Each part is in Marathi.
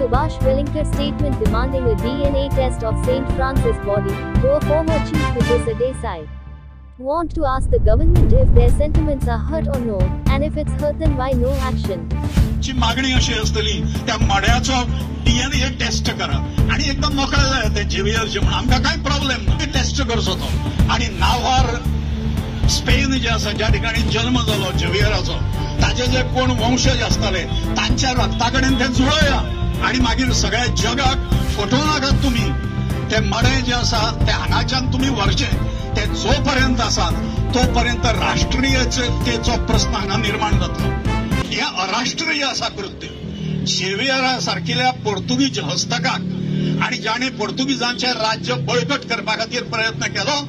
Subhash Velinkar statement demanding a DNA test of St. Francis body, though former Chief Minister Desai want to ask the government if their sentiments are hurt or no, and if it's hurt then why no action. ची मागणी अशी असतली त्या मड्याचो DNA टेस्ट करा आणि एकदम मोकळा जाय ते जेवियरचे म्हणून आमकां काय प्रॉब्लेम ना टेस्ट करचो तो आणि नावार स्पेन जे आसा ज्या ठिकाणी जन्म जालो जेवियराचो ताजे जे कोण वंशज असताले तांच्या रक्ता कडेन ते जुळया आणि मागीर सगळ्या जगाक फटोव नाकात तुम्ही ते मडे जे आसा ते हांगाच्यान तुम्ही व्हरचे ते जोपर्यंत आसा तोपर्यंत राष्ट्रीयतेचो प्रश्न हांगा निर्माण जातलो हे अराष्ट्रीय असा कृत्य झेवियरा सारखिल्या पोर्तुगीज हस्तकाक आणि ज्याने पोर्तुगीजांचे राज्य बळकट करपा खातीर प्रयत्न केलो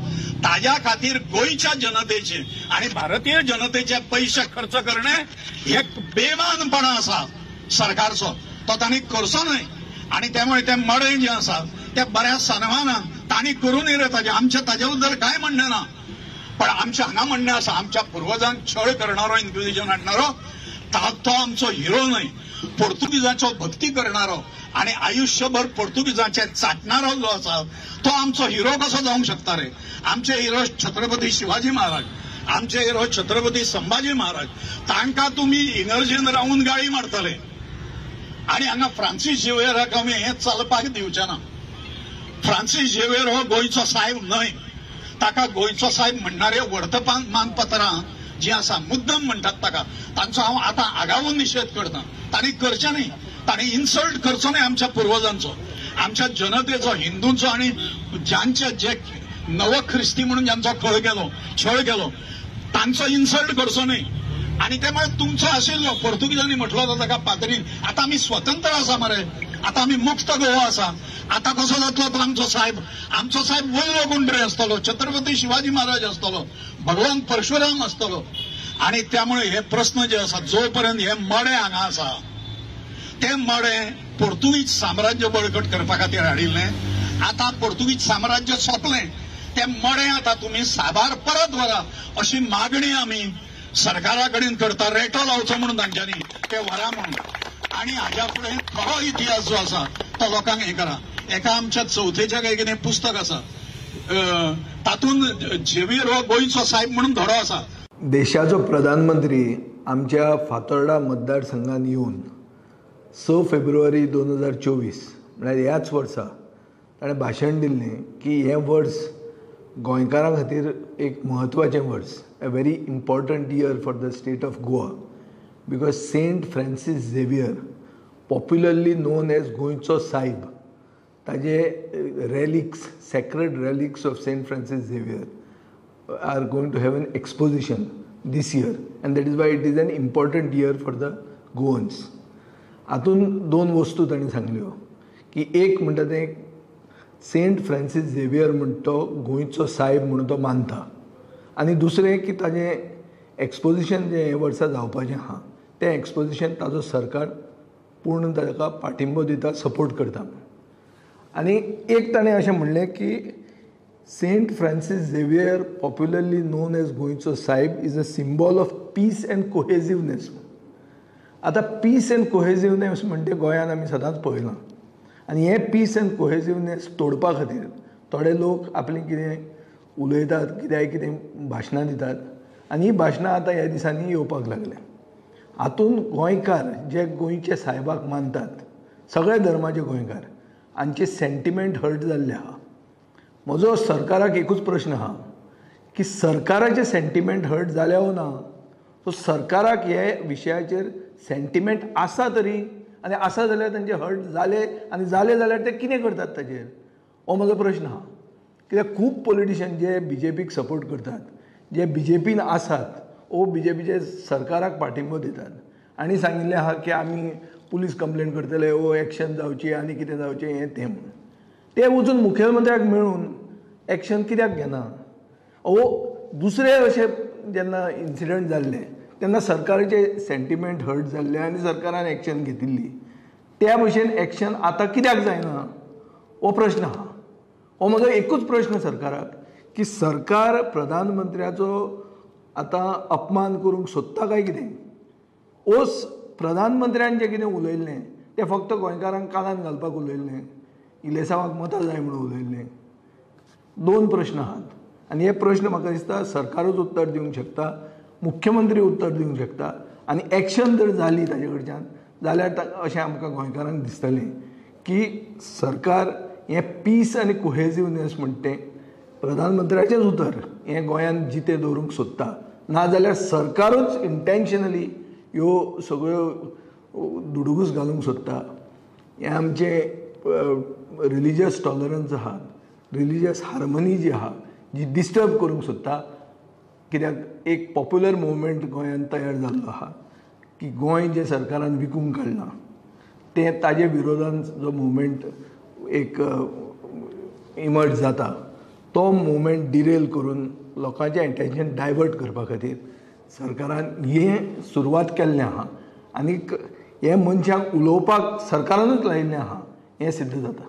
ताज्या खातीर गोंयच्या जनतेचे आणि भारतीय जनतेचे पैसे खर्च करणे हे बेमानपणा आसा सरकारचो तो तांणी करचो न्हय आणि त्यामुळे ते मडे जे आसा ते बऱ्या सन्मानान तांणी करून येता आमच्या ताजे बद्दल काय म्हणणें ना पण आमच्या हांगा म्हणणें आसा आमच्या पुर्वजांक छळ करणारो इन्क्विजिशन हाडणारो तो आमचो हिरो न्हय पोर्तुगीजांचो भक्ती करणारो आणि आयुष्यभर पोर्तुगीजांचे चाटणारो जो आसा तो आमचो हिरो कसो जावंक शकता रे आमचे हिरो छत्रपती शिवाजी महाराज आमचे हिरो छत्रपती संभाजी महाराज तांकां तुमी इनर्जीन रावून गाळी मारतले आणि हांगा फ्रांसीस झेवियराक आमी हें चलपाक दिवचे ना फ्रांसीस झेवियर हो गोंयचो साहेब न्हय ताका गोंयचो साहेब म्हणणारे वर्तमानपत्रां जी आसा मुद्दम म्हणटात तांचो हांव आतां आगावून निशेध करता तांणी करचें न्ही तांणी इन्सल्ट करचो न्ही आमच्या पुर्वजांचो आमच्या जनतेचो हिंदूंचो आणि ज्यांचे जे नव ख्रिस्ती म्हणून ज्यांचो छळ केलो तांचो इन्सल्ट करचो न्ही आणि त्यामुळे तुमचो आशिल्लो पोर्तुगीजांनी म्हटलो तो ताका पातळीन आतां आमी स्वतंत्र आसा मरे आतां आमी मुक्त गोवा आसा आतां कसो जातलो तो आमचो साहेब वयलो गुंड्रे आसतलो छत्रपती शिवाजी महाराज आसतलो भगवान परशुराम आसतलो आणि त्यामुळे हे प्रश्न जे आसा जोपर्यंत हे मडे हांगा आसा ते मडे पोर्तुगीज साम्राज्य बळकट करपा खातीर हाडिल्ले आतां पोर्तुगीज साम्राज्य सोंपलें ते मडे आतां तुमी साबार परत व्हरा अशी मागणी आमी सरकारा कडेन करता रेटो लावचो म्हणून तांच्यांनी ते व्हरा म्हणून आणि हाज्या फुडें खरो इतिहास जो आसा तो लोकांक हे करा एका आमच्या चवथेच्या काय कितें पुस्तक आसा तातूंत झेवियर हो गोंयचो साहेब म्हणून धडो आसा देशाचो प्रधानमंत्री आमच्या फातोर्डा मतदारसंघात येवन 6 फेब्रुवारी 2024 म्हळ्यार ह्याच वर्सा ताणें भाशण दिल्लें की हें वर्स गोंयकारां खातीर एक म्हत्वाचें वर्स a very important year for the state of Goa because Saint Francis Xavier popularly known as Goencho Saheb ताजे relics sacred relics of Saint Francis Xavier are going to have an exposition this year and that is why it is an important year for the Goans. हातून दोन वस्तू तांणी सांगल्यो की एक म्हणटा तें सेंट फ्रांसीस झेवियर म्हणटा तो गोंयचो साहेब म्हणून तो मानता आनी दुसरें की ताजें एक्सपोजिशन जें हे वर्सा जावपाचें आहा तें एक्सपोजिशन ताजो सरकार पूर्ण ताका पाठिंबो दिता सपोर्ट करता आनी एक ताणें अशें म्हणलें की Saint Francis Xavier, popularly known as गोंयचो साहेब, is a symbol of peace and cohesiveness. आता पीस एंड कोहेसिवनेस म्हणटे गोंयांत आमी सदांच पळयलां आनी हे पीस एंड कोहेसिवनेस तोडपा खातीर थोडे लोक आपलें कितें उलयतात कितें भाशणां दितात आनी ही भाशणां आतां ह्या दिसांनी येवपाक लागल्या हातून गोंयकार जे गोंयचे साहेबाक मानतात सगळे धर्माचे गोंयकार हांचे सेंटिमेंट हर्ट जाल्ले आहा म्हजो सरकाराक एकूच प्रश्न आहा की सरकाराचे सेंटिमेंट हर्ट जाले हो ना सो सरकाराक हे विशयाचेर सेंटिमेंट आसा तरी आनी आसा जाल्यार तांचे हर्ट जाले आनी जाले जाल्यार ते कितें करतात ताचेर हो म्हजो प्रश्न आहा कित्याक खूब पॉलिटिशियन जे BJPक सपोर्ट करतात जे BJPन आसात वो BJPचे सरकाराक पाठिंबो दितात आनी सांगिल्लें आहा की आमी पुलीस कंप्लेंट करतले वो एक्शन जावची आनी कितें जावचें हें तें म्हणून ते वचून मुखेलमंत्र्याक मेळून एक्शन कित्याक घेना वो दुसरे अशे जेन्ना इन्सिडंट जाल्ले तेन्ना सरकाराचे सेंटिमेंट हर्ट जाल्ले आनी सरकारान एक्शन घेतिल्ली त्या भशेन एक्शन आतां कित्याक जायना हो प्रश्न आहा हो म्हजो एकूच प्रश्न सरकाराक की सरकार प्रधानमंत्र्याचो आतां अपमान करूंक सोदता काय कितें ओस प्रधानमंत्र्यान जें कितें उलयल्लें ते फक्त गोंयकारांक कानान घालपाक उलयल्लें, इलेसांवाक मतां जाय म्हणून उलयल्लें. 2 प्रश्न आहात आनी हे प्रश्न म्हाका दिसता सरकारूच उत्तर दिवंक शकता, मुख्यमंत्री उत्तर दिवंक शकता आनी एक्शन जर जाली ताजे कडच्यान जाल्यार अशें आमकां गोंयकारांक दिसतलें की सरकार हें पीस आनी कोहेसिवनेस म्हणटा तें प्रधानमंत्र्याचेंच उतर हें गोंयांत जिते दवरूंक सोदता, नाजाल्यार सरकारूच इंटेन्शनली ह्यो सगळ्यो दुडूगूस घालूंक सोदता. हें आमचें रिलिजियस टॉलरन्स आहा, रिलिजियस हार्मनी जी आहा जी डिस्टर्ब करूंक सोदता. कित्याक एक पॉप्युलर मुवमेंट गोंयांत तयार जाल्लो आहा की गोंय जें सरकारान विकूंक काडलां तें ताजे विरोधान जो मुवमेंट एक इमर्ज जाता तो मुवमेंट डिरेल करून लोकांचें एटेन्शन डायवर्ट करपा खातीर सरकारान हें सुरवात केल्लें आहा आनीक हे मनशाक उलोवपाक सरकारानूच लायिल्लें आहा हें सिद्ध जाता.